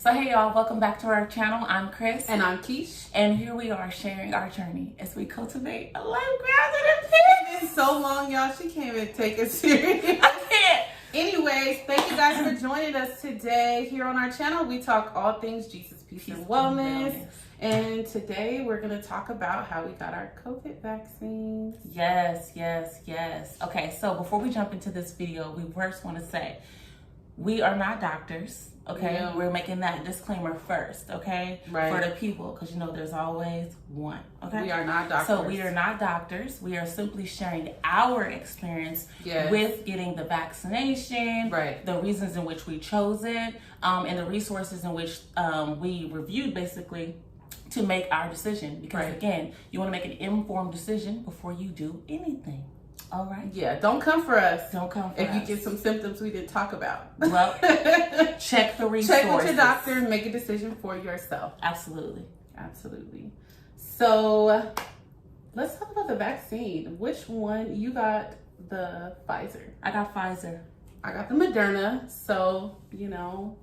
So hey y'all, welcome back to our channel. I'm Kris. And I'm Keish. And here we are sharing our journey as we cultivate a life grounded in peace. It's been so long, y'all. She can't even take it serious. I can't. Anyways, thank you guys for joining us today. Here on our channel, we talk all things Jesus, peace, and wellness. And today we're going to talk about how we got our COVID vaccines. Yes. Okay, so before we jump into this video, we first want to say we are not doctors. Okay, Yeah. We're making that disclaimer first, okay? Right. For the people, because you know there's always one, okay? We are not doctors. So we are not doctors. We are simply sharing our experience with getting the vaccination, right? The reasons in which we chose it, and the resources in which we reviewed basically to make our decision. Because again, you want to make an informed decision before you do anything. All right. Yeah, don't come for us. Don't come for us. If you get some symptoms we didn't talk about. Well, check the resources. Check with your doctor and make a decision for yourself. Absolutely. So, let's talk about the vaccine. Which one? You got the Pfizer. I got Pfizer. I got the Moderna. So, you know,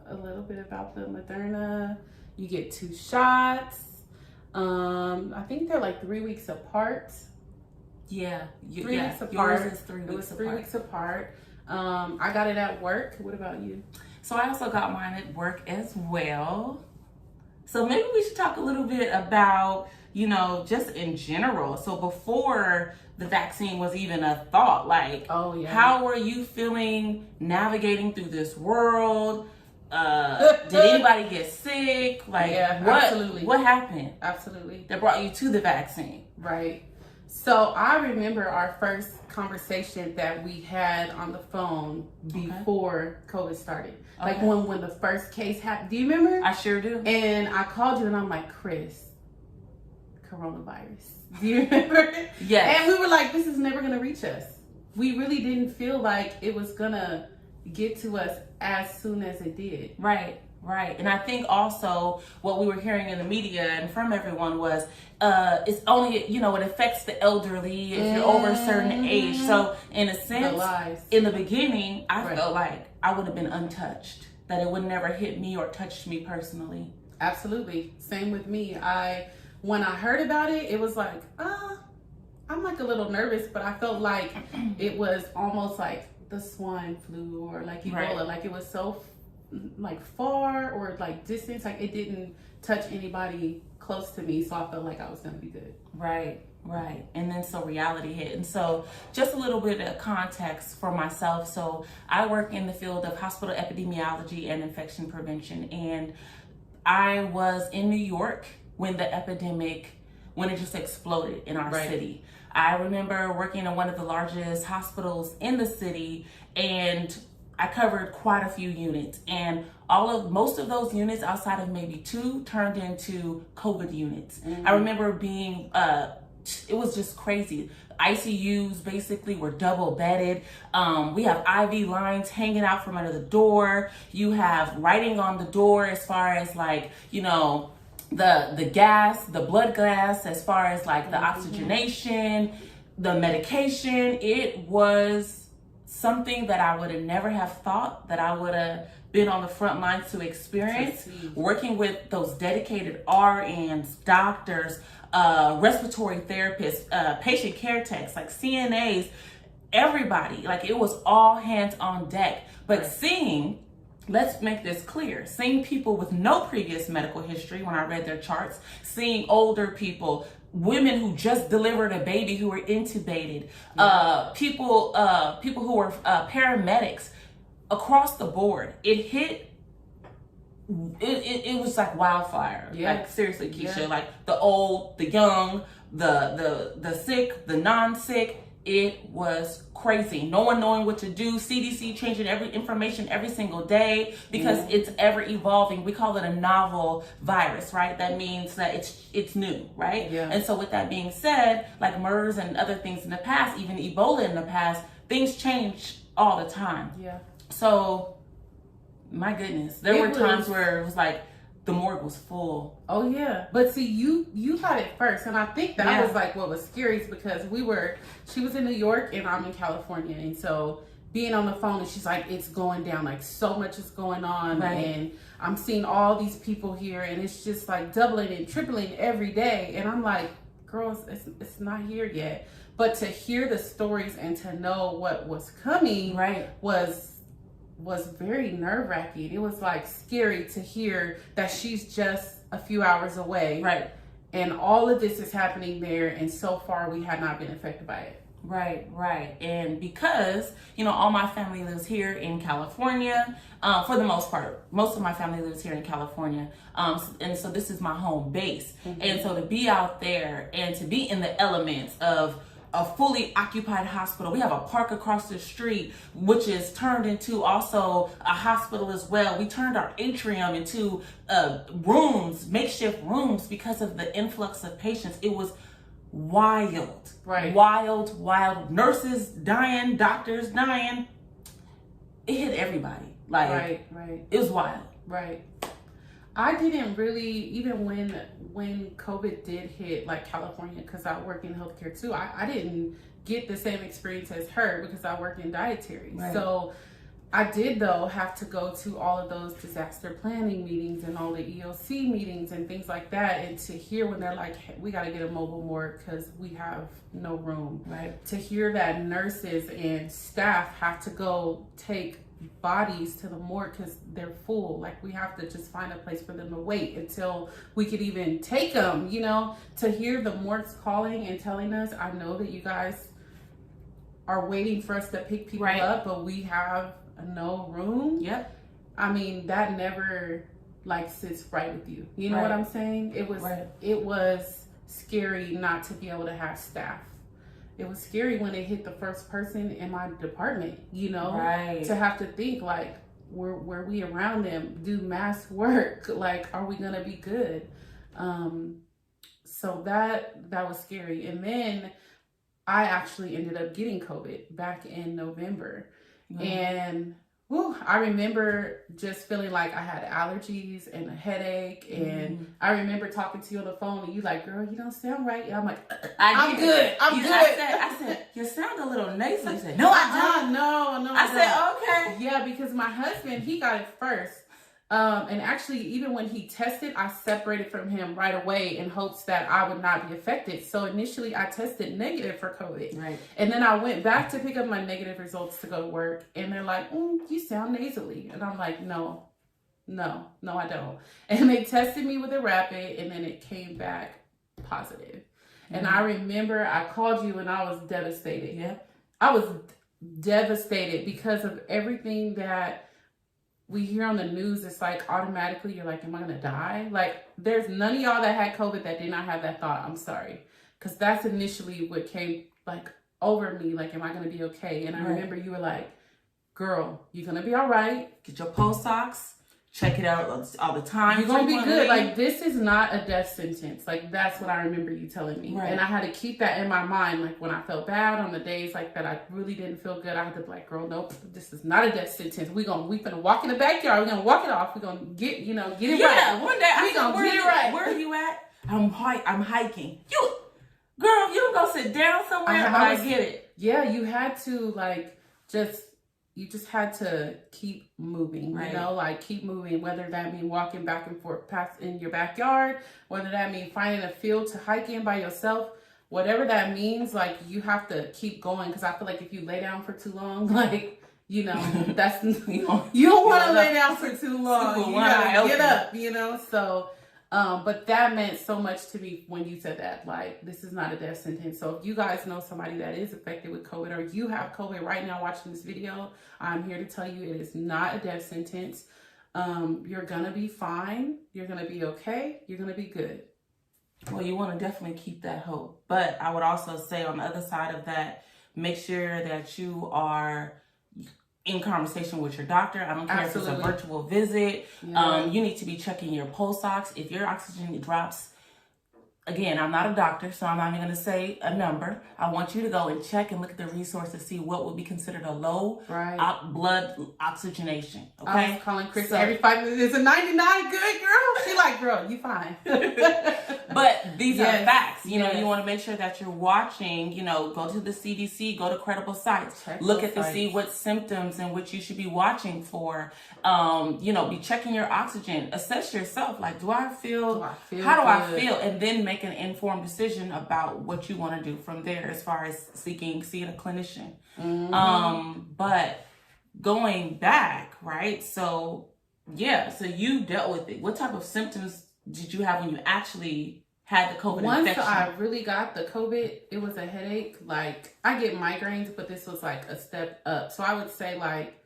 a little bit about the Moderna. You get 2 shots. I think they're like 3 weeks apart. Yeah, 3 weeks apart. Yours is 3 weeks it was apart. 3 weeks apart. I got it at work. What about you? So I also got mine at work as well. So maybe we should talk a little bit about, you know, just in general. So before the vaccine was even a thought, like, how were you feeling navigating through this world? Did anybody get sick? Like, what happened? Absolutely. That brought you to the vaccine? Right. So I remember our first conversation that we had on the phone before COVID started. Like when the first case happened. Do you remember? I sure do. And I called you and I'm like, Kris, coronavirus. Do you remember? Yes. And we were like, this is never going to reach us. We really didn't feel like it was going to get to us as soon as it did. Right. And I think also what we were hearing in the media and from everyone was it's only, you know, it affects the elderly if you're over a certain age. So in a sense, in the beginning, I felt like I would have been untouched, that it would never hit me or touched me personally. Absolutely. Same with me. When I heard about it, it was like, I'm like a little nervous, but I felt like it was almost like the swine flu or like Ebola. Like it was so like far or like distance, like it didn't touch anybody close to me, so I felt like I was gonna be good. Right. And then so reality hit. And so just a little bit of context for myself. So I work in the field of hospital epidemiology and infection prevention, and I was in New York when the epidemic, when it just exploded in our city. I remember working in one of the largest hospitals in the city, and I covered quite a few units, and most of those units, outside of maybe 2, turned into COVID units. I remember being, it was just crazy. ICUs basically were double bedded. We have IV lines hanging out from under the door. You have writing on the door as far as like, you know, the gas, the blood gas, as far as like the oxygenation, the medication. It was something that I would have never have thought that I would have been on the front lines to experience, working with those dedicated RNs, doctors, respiratory therapists, patient care techs, like CNAs, everybody. Like it was all hands on deck. But seeing, let's make this clear, seeing people with no previous medical history when I read their charts, seeing older people, women who just delivered a baby who were intubated, people who were paramedics, across the board. It hit. It was like wildfire. Like seriously, Keisha. Like the old, the young, the sick, the non-sick. It was crazy. No one knowing what to do. CDC changing information every single day because it's ever evolving. We call it a novel virus, right? That means that it's new, right? Yeah. And so with that being said, like MERS and other things in the past, even Ebola in the past, things change all the time. Yeah. So, my goodness, there were times where it was like the morgue was full. Oh yeah, but see, you had it first, and I think that was like what was scary, is because she was in New York and I'm in California, and so being on the phone, and she's like, it's going down, like so much is going on, Right. and I'm seeing all these people here, and it's just like doubling and tripling every day. And I'm like, girls, it's not here yet. But to hear the stories and to know what was coming, right, was very nerve-wracking. It was like scary to hear that she's just a few hours away, right, and all of this is happening there, and so far we have not been affected by it. right, right. And because, you know, all my family lives here in California, for the most part, most of my family lives here in California. And so this is my home base. Mm-hmm. And so to be out there and to be in the elements of a fully occupied hospital. We have a park across the street, which is turned into also a hospital as well. We turned our atrium into rooms, makeshift rooms, because of the influx of patients. It was wild, right? Wild. Nurses dying, doctors dying. It hit everybody. Like, right. It was wild. Right. I didn't really, even when COVID did hit like California, because I work in healthcare too, I didn't get the same experience as her because I work in dietary. Right. So I did, though, have to go to all of those disaster planning meetings and all the EOC meetings and things like that. And to hear when they're like, hey, we got to get a mobile morgue because we have no room. Right. To hear that nurses and staff have to go take bodies to the morgue because they're full. Like, we have to just find a place for them to wait until we could even take them, you know. To hear the morgues calling and telling us, I know that you guys are waiting for us to pick people right. up, but we have no room. Yep. I mean, that never like sits right with you. You know right. what I'm saying? It was right. it was scary not to be able to have staff. It was scary when it hit the first person in my department, you know, right. to have to think like, were we around them, do mass work? Like, are we going to be good? So that was scary. And then I actually ended up getting COVID back in November. Mm-hmm. And I remember just feeling like I had allergies and a headache. And I remember talking to you on the phone and you like, girl, you don't sound right. And I'm like, I'm good. I said, you sound a little nasally. You said, no, I don't. No, I said, okay. Yeah, because my husband, he got it first. And actually, even when he tested, I separated from him right away in hopes that I would not be affected. So initially, I tested negative for COVID. Right. And then I went back to pick up my negative results to go to work. And they're like, you sound nasally. And I'm like, no, I don't. And they tested me with a rapid, and then it came back positive. Mm-hmm. And I remember I called you and I was devastated. Yeah. I was devastated because of everything that we hear on the news. It's like automatically you're like, am I gonna die? Like, there's none of y'all that had COVID that did not have that thought. I'm sorry, because that's initially what came like over me. Like, am I gonna be okay? And I remember you were like, girl, you're gonna be all right. Get your pulse ox. Check it out all the time. You're gonna be good. Like, this is not a death sentence. Like, that's what I remember you telling me. Right. And I had to keep that in my mind. Like, when I felt bad on the days like that, I really didn't feel good. I had to be like, girl, nope, this is not a death sentence. We gonna walk in the backyard. We're gonna walk it off. We're gonna get it right. Yeah, one day we gonna get it right. Where are you at? I'm hiking. Girl, you don't go sit down somewhere. I get it. Yeah, you had to you just had to keep moving, right. You know, like keep moving, whether that mean walking back and forth past in your backyard, whether that mean finding a field to hike in by yourself, whatever that means, like you have to keep going. Because I feel like if you lay down for too long, like, you know, that's, you don't want to lay down for too long. You gotta get up, you know, so... but that meant so much to me when you said that, like, this is not a death sentence. So if you guys know somebody that is affected with COVID, or you have COVID right now watching this video, I'm here to tell you it is not a death sentence. You're going to be fine. You're going to be okay. You're going to be good. Well, you want to definitely keep that hope. But I would also say on the other side of that, make sure that you are in conversation with your doctor. I don't care Absolutely. If it's a virtual visit. Yeah. You need to be checking your pulse ox. If your oxygen drops, again, I'm not a doctor, so I'm not even going to say a number. I want you to go and check and look at the resource to see what would be considered a low blood oxygenation. Okay. I was calling Kris every 5 minutes. It's a 99. Good, girl. She like, girl, you fine. But these are facts. facts. You know, you want to make sure that you're watching, you know, go to the CDC, go to credible sites, look at to see what symptoms and what you should be watching for. You know, be checking your oxygen, assess yourself. Like, how do I feel? And then make an informed decision about what you want to do from there as far as seeing a clinician. But going back, right? So you dealt with it. What type of symptoms did you have when you actually had the COVID infection? Once I really got the COVID, it was a headache. Like, I get migraines, but this was like a step up. So I would say, like,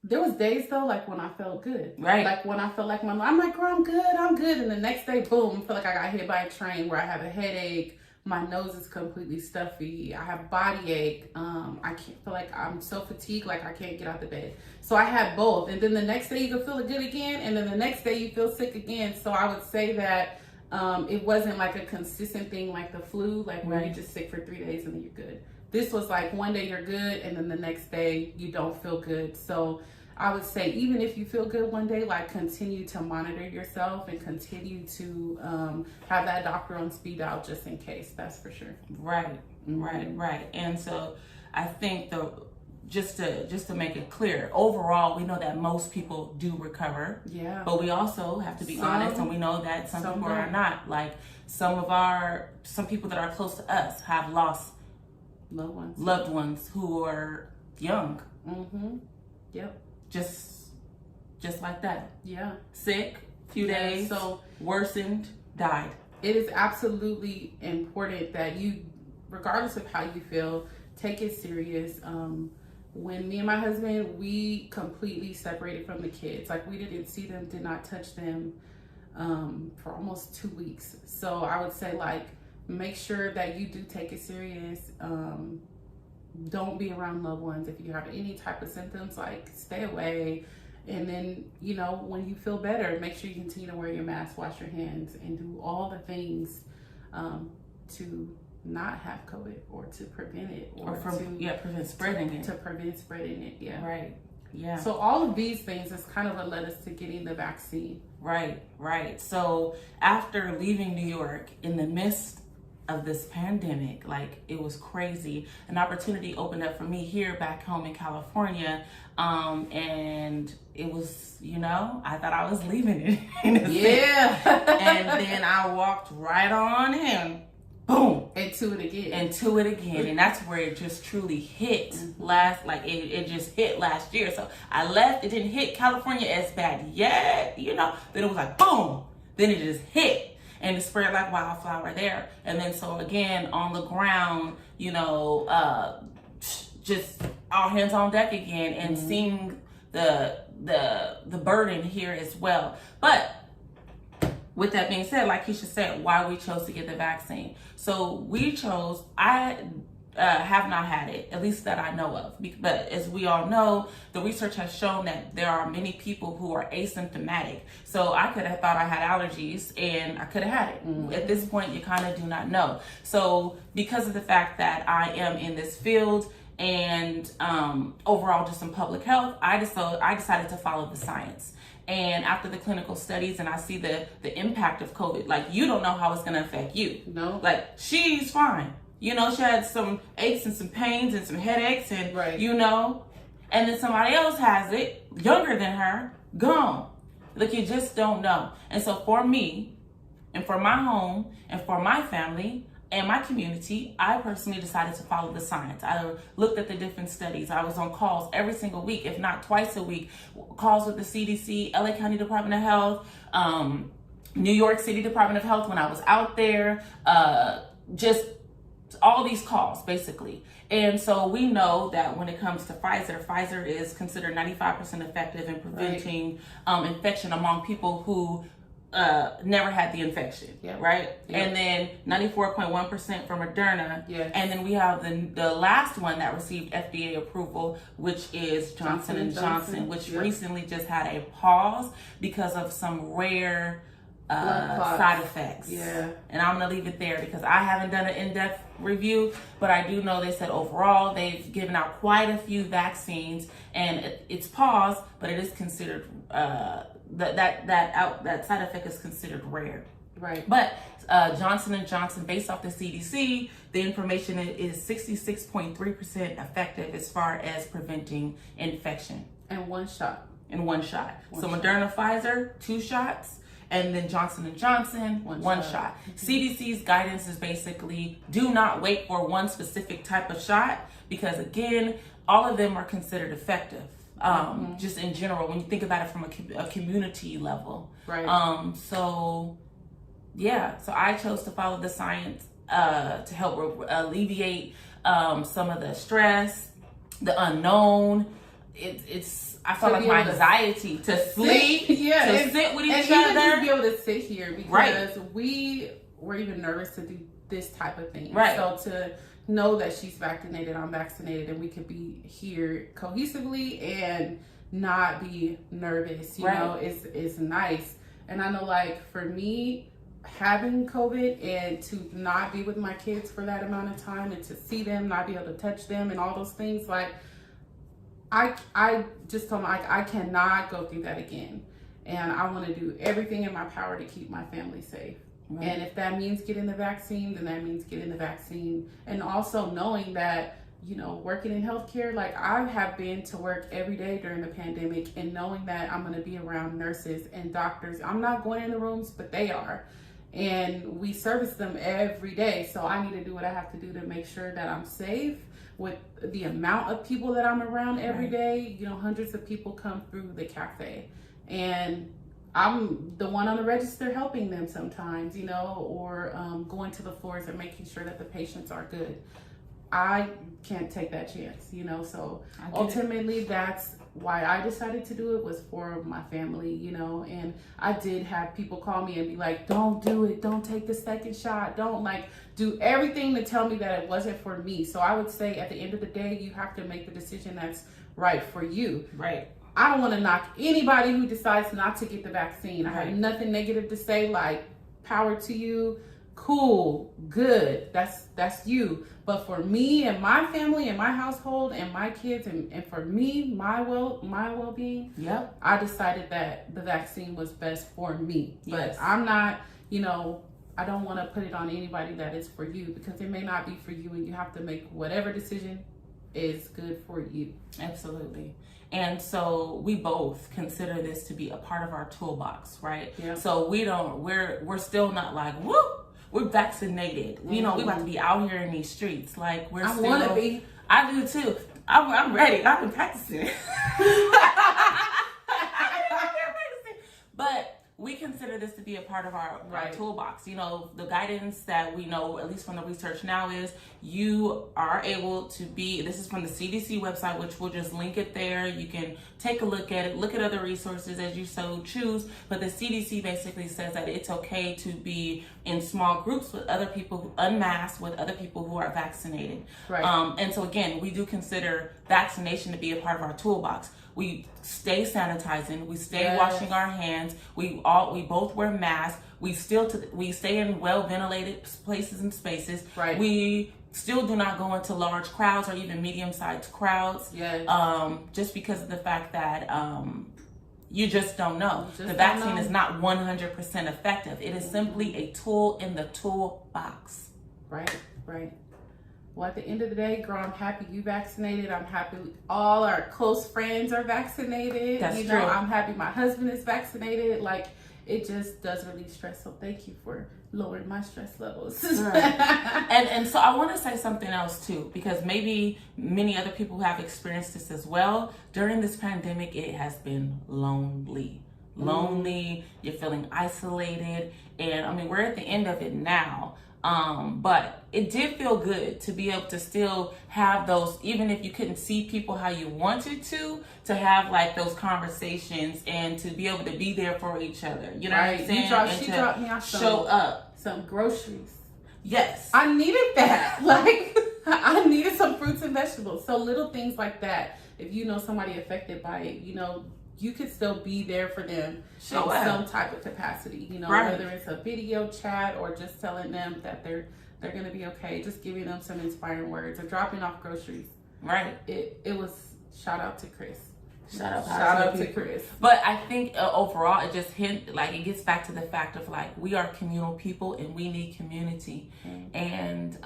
there was days though, like when I felt good. Right. Like when I felt like I'm like, girl, I'm good. And the next day, boom, I feel like I got hit by a train where I have a headache. My nose is completely stuffy. I have body ache. I can't feel like I'm so fatigued, like I can't get out the bed. So I had both. And then the next day you can feel good again. And then the next day you feel sick again. So I would say that it wasn't like a consistent thing like the flu, like where you're just sick for 3 days and then you're good. This was like one day you're good and then the next day you don't feel good. So I would say even if you feel good one day, like continue to monitor yourself and continue to have that doctor on speed dial just in case. That's for sure. Right. And so I think just to make it clear, overall, we know that most people do recover. Yeah. But we also have to be honest, and we know that some people are not. Like some people that are close to us have lost loved ones who are young. Yep. Just like that. Yeah. Sick, few days, so worsened, died. It is absolutely important that you, regardless of how you feel, take it serious. When me and my husband, we completely separated from the kids. Like, we didn't see them, did not touch them for almost 2 weeks. So I would say, like, make sure that you do take it serious. Don't be around loved ones. If you have any type of symptoms, like, stay away. And then, you know, when you feel better, make sure you continue to wear your mask, wash your hands, and do all the things to not have COVID or to prevent it or prevent spreading it. To prevent spreading it, yeah. Right, yeah. So all of these things is kind of what led us to getting the vaccine. Right. So after leaving New York in the midst of this pandemic, like, it was crazy, an opportunity opened up for me here back home in California, and it was, you know, I thought I was leaving it in a sense. And then I walked right on in, boom, into it again, and that's where it just truly hit it just hit last year. So I left, it didn't hit California as bad yet, you know, then it was like boom, then it just hit. And it spread like wildflower there. And then so again, on the ground, you know, just all hands on deck again, and seeing the burden here as well. But with that being said, like Keisha said, why we chose to get the vaccine. So I have not had it, at least that I know of. But as we all know, the research has shown that there are many people who are asymptomatic. So I could have thought I had allergies and I could have had it. At this point, you kind of do not know. So because of the fact that I am in this field and overall just in public health, I decided to follow the science. And after the clinical studies, and I see the impact of COVID, like, you don't know how it's going to affect you. No. Like, she's fine. You know, she had some aches and some pains and some headaches and, you know, and then somebody else has it, younger than her, gone. Like, you just don't know. And so for me, and for my home, and for my family, and my community, I personally decided to follow the science. I looked at the different studies. I was on calls every single week, if not twice a week, calls with the CDC, LA County Department of Health, New York City Department of Health when I was out there, just all these calls basically. And so we know that when it comes to Pfizer is considered 95% effective in preventing infection among people who never had the infection, right? And then 94.1% for Moderna. And then we have the last one that received FDA approval, which is Johnson & Johnson, which recently just had a pause because of some rare side effects. And I'm gonna leave it there because I haven't done an in-depth review, but I do know they said overall they've given out quite a few vaccines, and it's paused, but it is considered that side effect is considered rare. Right. But Johnson & Johnson, based off the CDC, the information is 66.3% effective as far as preventing infection. And one shot. One shot. Moderna, Pfizer, 2 shots. And then Johnson & Johnson, one shot. CDC's guidance is basically do not wait for one specific type of shot, because again, all of them are considered effective. Just in general, when you think about it from a community level. Right. So I chose to follow the science to help alleviate some of the stress, the unknown. I felt like my anxiety to sleep, to sit with each other. And even just be able to sit here, because we were even nervous to do this type of thing. Right. So to know that she's vaccinated, I'm vaccinated, and we could be here cohesively and not be nervous, you know, is nice. And I know, like, for me, having COVID and to not be with my kids for that amount of time and to see them, not be able to touch them and all those things, like, I just told them, I cannot go through that again. And I want to do everything in my power to keep my family safe. Right. And if that means getting the vaccine, then that means getting the vaccine. And also knowing that, you know, working in healthcare, like I have been to work every day during the pandemic, and knowing that I'm going to be around nurses and doctors. I'm not going in the rooms, but they are. And we service them every day. So I need to do what I have to do to make sure that I'm safe. With the amount of people that I'm around every day, you know, hundreds of people come through the cafe, and I'm the one on the register helping them sometimes, you know, or going to the floors and making sure that the patients are good. I can't take that chance, you know, so ultimately that's why I decided to do it, was for my family, you know. And I did have people call me and be like, don't do it, don't take the second shot, don't, like, do everything to tell me that it wasn't for me. So I would say at the end of the day, you have to make the decision that's right for you. Right. I don't want to knock anybody who decides not to get the vaccine. I have nothing negative to say, like, power to you, cool, good, that's you. But for me and my family and my household and my kids and for me, my well-being, I decided that the vaccine was best for me. But I'm not, you know, I don't want to put it on anybody that is for you, because it may not be for you, and you have to make whatever decision is good for you. Absolutely. And so we both consider this to be a part of our toolbox, right? Yeah. So we're still not like, woo, we're vaccinated. You know, we about to be out here in these streets. Like, I want to be. I do too. I'm ready. I've been practicing. But we consider this to be a part of our toolbox. You know, the guidance that we know, at least from the research now, is you are able to be, this is from the CDC website, which we'll just link it there. You can take a look at it, look at other resources as you so choose. But the CDC basically says that it's okay to be in small groups with other people, unmasked with other people who are vaccinated. Right. And so again, we do consider vaccination to be a part of our toolbox. We stay sanitizing. We stay washing our hands. We both wear masks. We stay in well ventilated places and spaces. Right. We still do not go into large crowds or even medium sized crowds. Yes. Just because of the fact that you just don't know. The vaccine is not 100% effective. It is simply a tool in the toolbox. Right. Right. Well, at the end of the day, girl, I'm happy you vaccinated. I'm happy all our close friends are vaccinated. That's true. I'm happy my husband is vaccinated. Like, it just does relieve stress. So thank you for lowering my stress levels. Right. and so I want to say something else too, because maybe many other people have experienced this as well. During this pandemic, it has been lonely. You're feeling isolated. And I mean, we're at the end of it now. But it did feel good to be able to still have those, even if you couldn't see people how you wanted to have like those conversations and to be able to be there for each other. You know what I'm saying? She dropped me off some groceries. Yes. I needed that. Like, I needed some fruits and vegetables. So little things like that. If you know somebody affected by it, you know, you could still be there for them in some type of capacity, you know, whether it's a video chat or just telling them that they're going to be okay, just giving them some inspiring words or dropping off groceries. Right. It was, shout out to Kris. Shout out to Kris. But I think overall, it just it gets back to the fact of like, we are communal people and we need community. And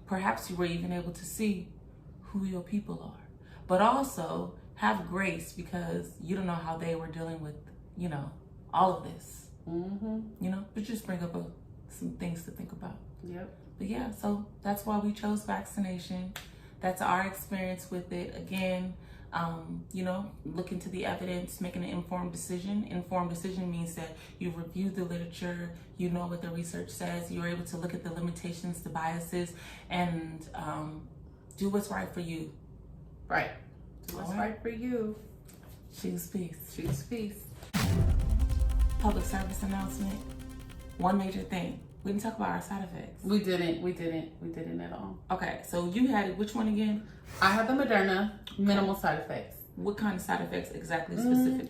perhaps you were even able to see who your people are, but also have grace, because you don't know how they were dealing with, all of this, but just bring up some things to think about. Yep. But yeah, so that's why we chose vaccination. That's our experience with it. Again, look into the evidence, making an informed decision. Informed decision means that you've reviewed the literature, you know what the research says, you're able to look at the limitations, the biases, and do what's right for you. Right. Do what's right for you. Choose peace. Choose peace. Public service announcement. One major thing. We didn't talk about our side effects. We didn't at all. Okay, so you had which one again? I had the Moderna, minimal side effects. What kind of side effects specifically?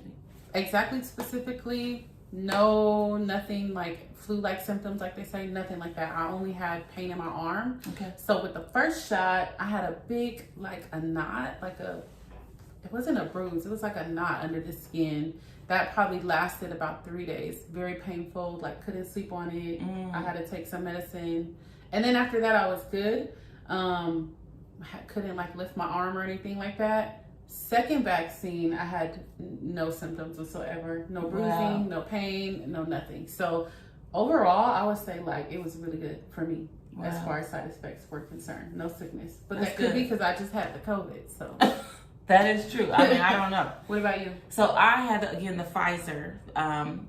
Exactly specifically, nothing like flu-like symptoms, like they say, nothing like that. I only had pain in my arm. Okay. So with the first shot, I had a big, a knot, it wasn't a bruise, it was like a knot under the skin. That probably lasted about 3 days. Very painful, couldn't sleep on it. I had to take some medicine. And then after that, I was good. Couldn't lift my arm or anything like that. Second vaccine, I had no symptoms whatsoever. No bruising, no pain, no nothing. So overall, I would say it was really good for me as far as side effects were concerned. No sickness. But that could be because I just had the COVID, so... That is true. I mean, I don't know. What about you? So I had, again, the Pfizer,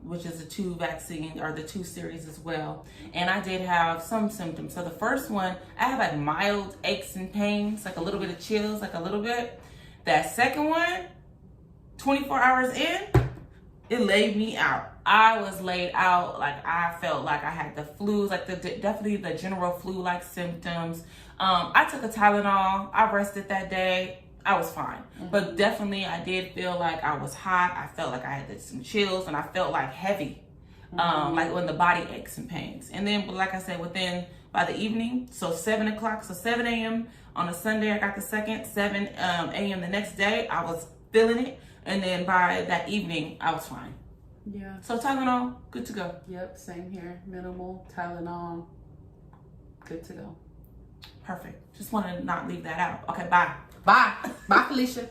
which is the 2 vaccine, or the 2 series as well. And I did have some symptoms. So the first one, I had mild aches and pains, a little bit of chills, a little bit. That second one, 24 hours in, it laid me out. I was laid out. I felt like I had the flu, definitely the general flu-like symptoms. I took a Tylenol. I rested that day. I was fine. But definitely I did feel like I was hot. I felt like I had some chills, and I felt heavy, when the body aches and pains. And then, like I said, by the evening, so 7 o'clock, so 7 a.m. on a Sunday, I got the second, 7 a.m. the next day, I was feeling it. And then by that evening, I was fine. Yeah. So Tylenol, good to go. Yep, same here. Minimal Tylenol, good to go. Perfect. Just want to not leave that out. Okay, bye. Bye, Felicia.